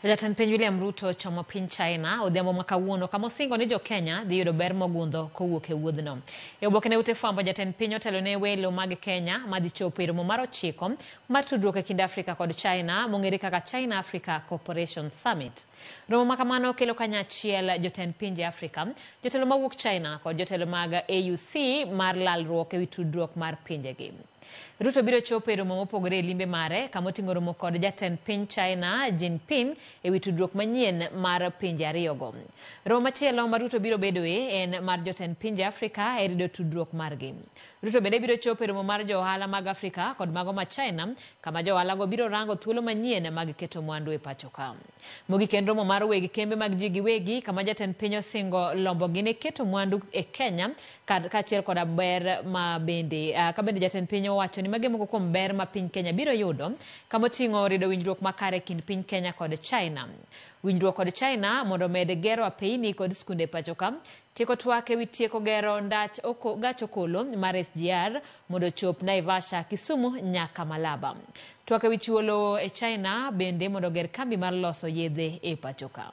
Jatend piny William Ruto chomo piny China odhiambo makawuono kama osingo ni jo Kenya dhi yudo ber mogundho kowuok e wuodhno. E oboke ne ute fwambo, jatend piny otelo ne welo mag Kenya madhi chopo e romo mar 9 mar tudruok e kind Afrika kod China mong'ere kaka China Africa Cooperation Summit. Romo makamano kelo kanyachiel jotend pinje Afrika, jotelo mawuok China kod jotelo mag AUC mar lalruok e wi tudruok mar pinjegi. Ruto biro chopo e romo mopogore e limbe mare kama oting'o romo kod jatend piny China Jinping e wi tudruok manyien mar pinje ariyogo. Romo machielo ma Ruto biro bedoe en mar jotend pinje Afrika e rido tudruok margi. Ruto bende biro chopo e romo mar jo ohala mag Afrika kod mago ma China kama jo ohalago biro rango thuolo manyien mag keto mwandu e pacho ka. Mogik en romo mar weg kembe mag ji giwegi kama jatend piny osingo lombogi ne keto mwandu e Kenya kaachiel kod ber ma bende jatend piny owacho ni mage moko kuom ber ma piny Kenya biro yudo kama oting'o rido winjruok makare kind piny Kenya kod China. Winjruok kod China mondo omed gero apeyni kod skunde pacho ka, tieko twak e wi tieko gero gach okolo mar SGR mondo ochop Naivasha, Kisumu nyaka Malaba. Twak e wi chiwo lowo e China bende mondo ger kambi mar loso yedhe e pacho ka.